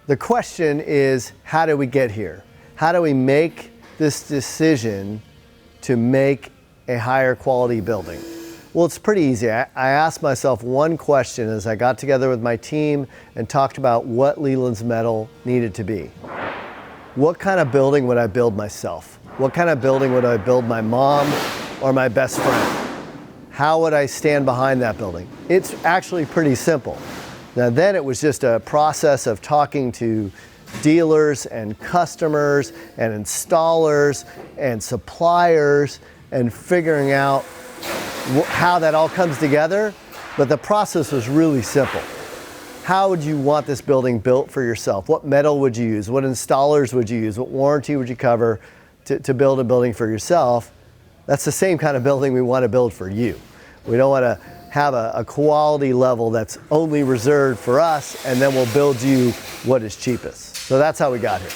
The question is, how do we get here? How do we make this decision to make a higher quality building? Well, it's pretty easy. I asked myself one question as I got together with my team and talked about what Lelands Metal needed to be. What kind of building would I build myself? What kind of building would I build my mom or my best friend? How would I stand behind that building? It's actually pretty simple. Now then it was just a process of talking to dealers and customers and installers and suppliers and figuring out how that all comes together, but the process was really simple. How would you want this building built for yourself? What metal would you use? What installers would you use? What warranty would you cover to build a building for yourself? That's the same kind of building we want to build for you. We don't want to have a quality level that's only reserved for us, and then we'll build you what is cheapest. So that's how we got here.